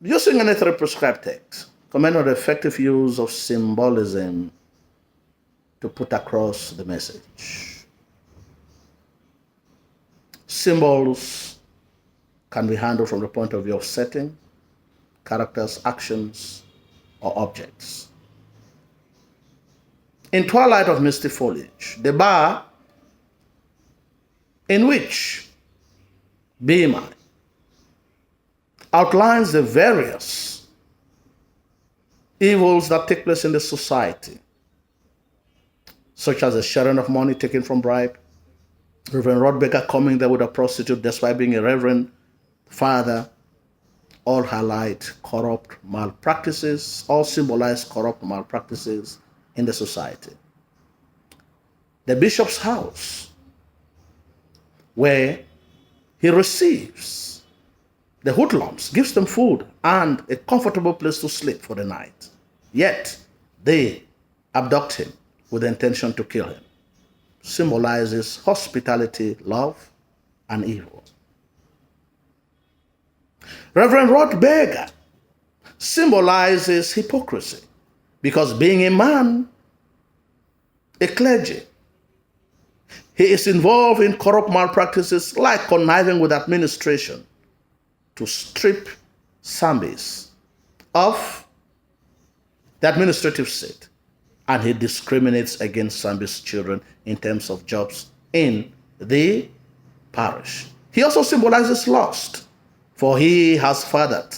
Using any three prescribed texts, comment on the effective use of symbolism to put across the message. Symbols can be handled from the point of view of setting, characters, actions, or objects. In Twilight of Misty Foliage, the bar in which BMI outlines the various evils that take place in the society, such as the sharing of money taken from bribe, Reverend Rodbaker coming there with a prostitute despite being a reverend father, all highlight corrupt malpractices, all symbolize corrupt malpractices in the society. The bishop's house, where he receives the hoodlums, gives them food and a comfortable place to sleep for the night. Yet they abduct him with the intention to kill him. Symbolizes hospitality, love, and evil. Reverend Rod Berger symbolizes hypocrisy because being a man, a clergy, he is involved in corrupt malpractices like conniving with administration to strip Sambis of the administrative seat, and he discriminates against Sambi's children in terms of jobs in the parish. He also symbolizes lust, for he has fathered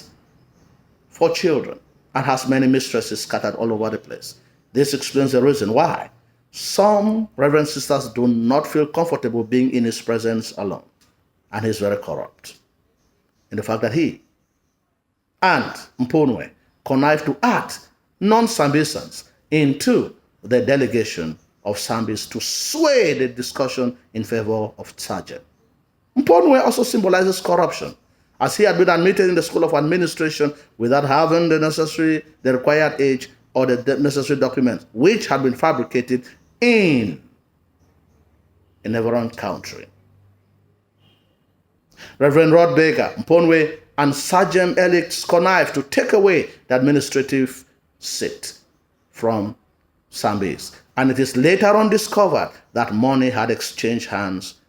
4 children and has many mistresses scattered all over the place. This explains the reason why some Reverend sisters do not feel comfortable being in his presence alone, and he's very corrupt in the fact that he and Mponwe connive to add non-Sambisans into the delegation of Sambis to sway the discussion in favor of Sergeant. Mponwe also symbolizes corruption, as he had been admitted in the School of Administration without having the required age or the necessary documents, which had been fabricated in a neighboring country. Reverend Rod Berger, Mponwe, and Sergeant Elix connive to take away the administrative seat from Sambis. And it is later on discovered that money had exchanged hands,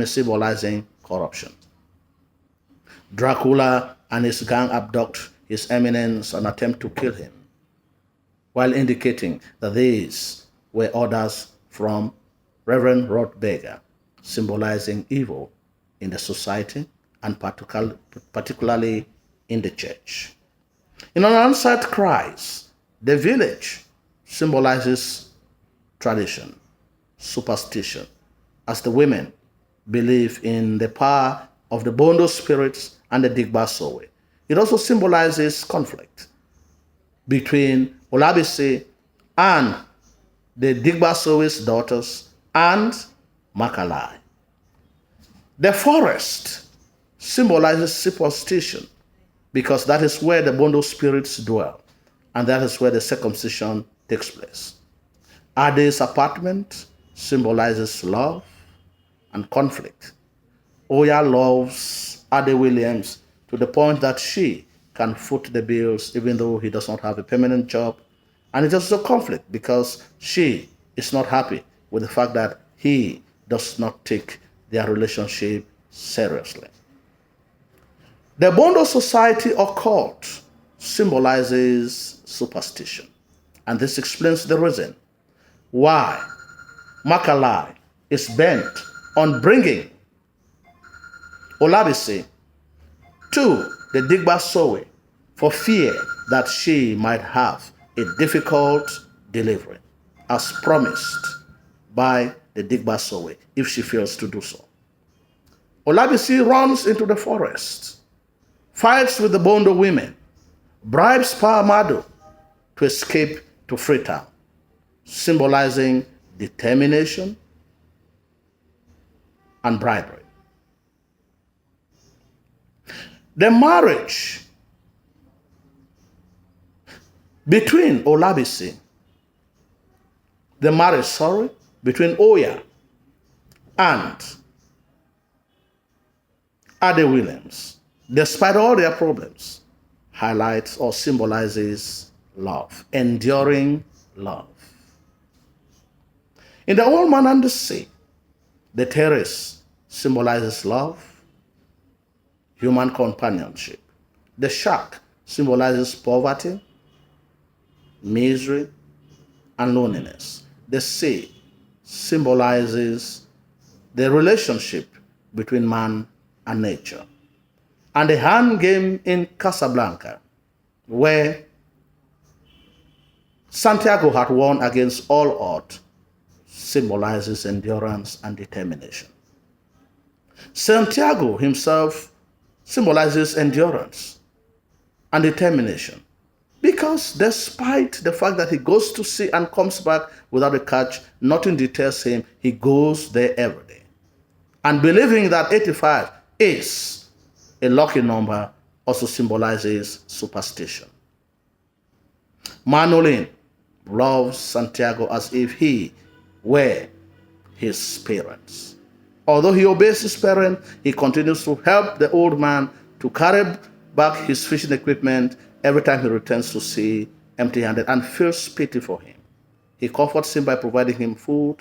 symbolizing corruption. Dracula and his gang abduct His Eminence and attempt to kill him, while indicating that these were orders from Reverend Rod Berger, symbolizing evil in the society and particularly in the church. In unanswered cries, the village symbolizes tradition, superstition, as the women believe in the power of the Bondo spirits and the Digba Sowe. It also symbolizes conflict between Olabisi and the Digba Sowe's daughters and Makalai. The forest symbolizes superstition because that is where the Bondo spirits dwell, and that is where the circumcision takes place. Ade's apartment symbolizes love and conflict. Oya loves Ade Williams to the point that she can foot the bills even though he does not have a permanent job. And it is also conflict because she is not happy with the fact that he does not take their relationship seriously. The Bondo society or cult symbolizes superstition. And this explains the reason why Makalai is bent on bringing Olabisi to the Digba Sowe for fear that she might have a difficult delivery, as promised by the Digba Sowe if she fails to do so. Olabisi runs into the forest, fights with the Bondo women, bribes Pa Amado to escape to Freetown, symbolizing determination and bribery. The marriage between Olabisi, between Oya and Ade Williams, despite all their problems, highlights or symbolizes love, enduring love. In the old man and the sea, the terrace symbolizes love, human companionship. The shark symbolizes poverty, misery, and loneliness. The sea symbolizes the relationship between man and nature. And the hand game in Casablanca, where Santiago had won against all odds, symbolizes endurance and determination. Santiago himself symbolizes endurance and determination because despite the fact that he goes to sea and comes back without a catch, nothing deters him. He goes there every day. And believing that 85 is a lucky number also symbolizes superstition. Manolin loves Santiago as if he were his parents. Although he obeys his parents, he continues to help the old man to carry back his fishing equipment every time he returns to sea empty-handed and feels pity for him. He comforts him by providing him food,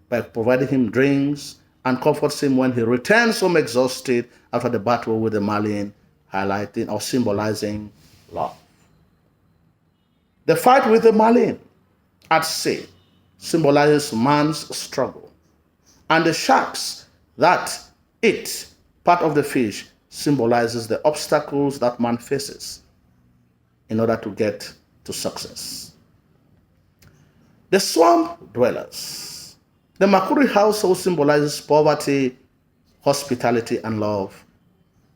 by providing him drinks, and comforts him when he returns home exhausted after the battle with the Malian, highlighting or symbolizing love. The fight with the Malian at sea symbolizes man's struggle. And the sharks that eat part of the fish symbolizes the obstacles that man faces in order to get to success. The swamp dwellers. The Makuri household symbolizes poverty, hospitality, and love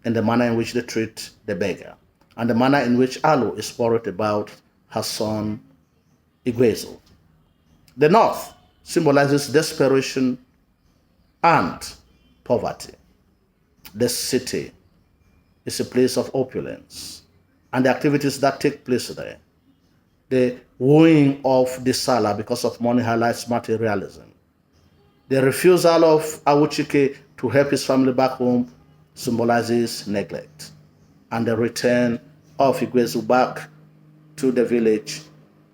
in the manner in which they treat the beggar, and the manner in which Alu is worried about her son Iguezu. The north symbolizes desperation and poverty. The city is a place of opulence, and the activities that take place there. The wooing of the Sala because of money highlights materialism. The refusal of Awuchike to help his family back home symbolizes neglect. And the return of Iguezu back to the village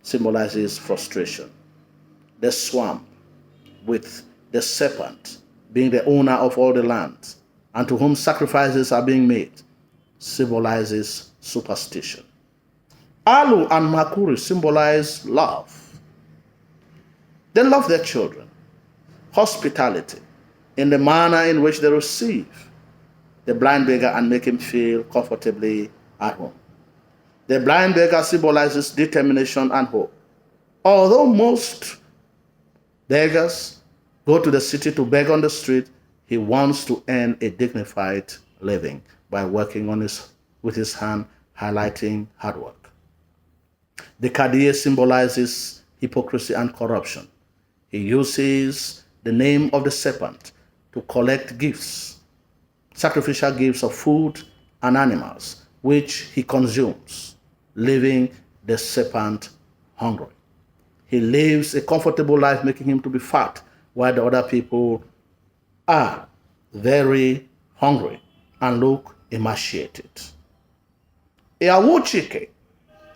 symbolizes frustration. The swamp, with the serpent being the owner of all the land, and to whom sacrifices are being made, symbolizes superstition. Alu and Makuri symbolize love. They love their children, hospitality, in the manner in which they receive the blind beggar and make him feel comfortably at home. The blind beggar symbolizes determination and hope. Although most beggars go to the city to beg on the street, he wants to earn a dignified living by working with his hand, highlighting hard work. The Kadiye symbolizes hypocrisy and corruption. He uses the name of the serpent to collect gifts, sacrificial gifts of food and animals, which he consumes, leaving the serpent hungry. He lives a comfortable life, making him to be fat, while the other people are very hungry and look emaciated. Awuchike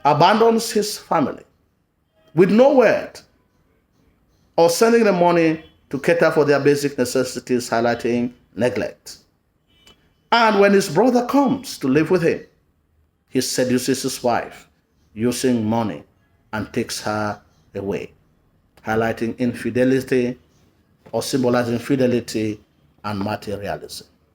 abandons his family with no word or sending the money to cater for their basic necessities, highlighting neglect. And when his brother comes to live with him, he seduces his wife using money and takes her away, highlighting infidelity or symbolizing fidelity and materialism.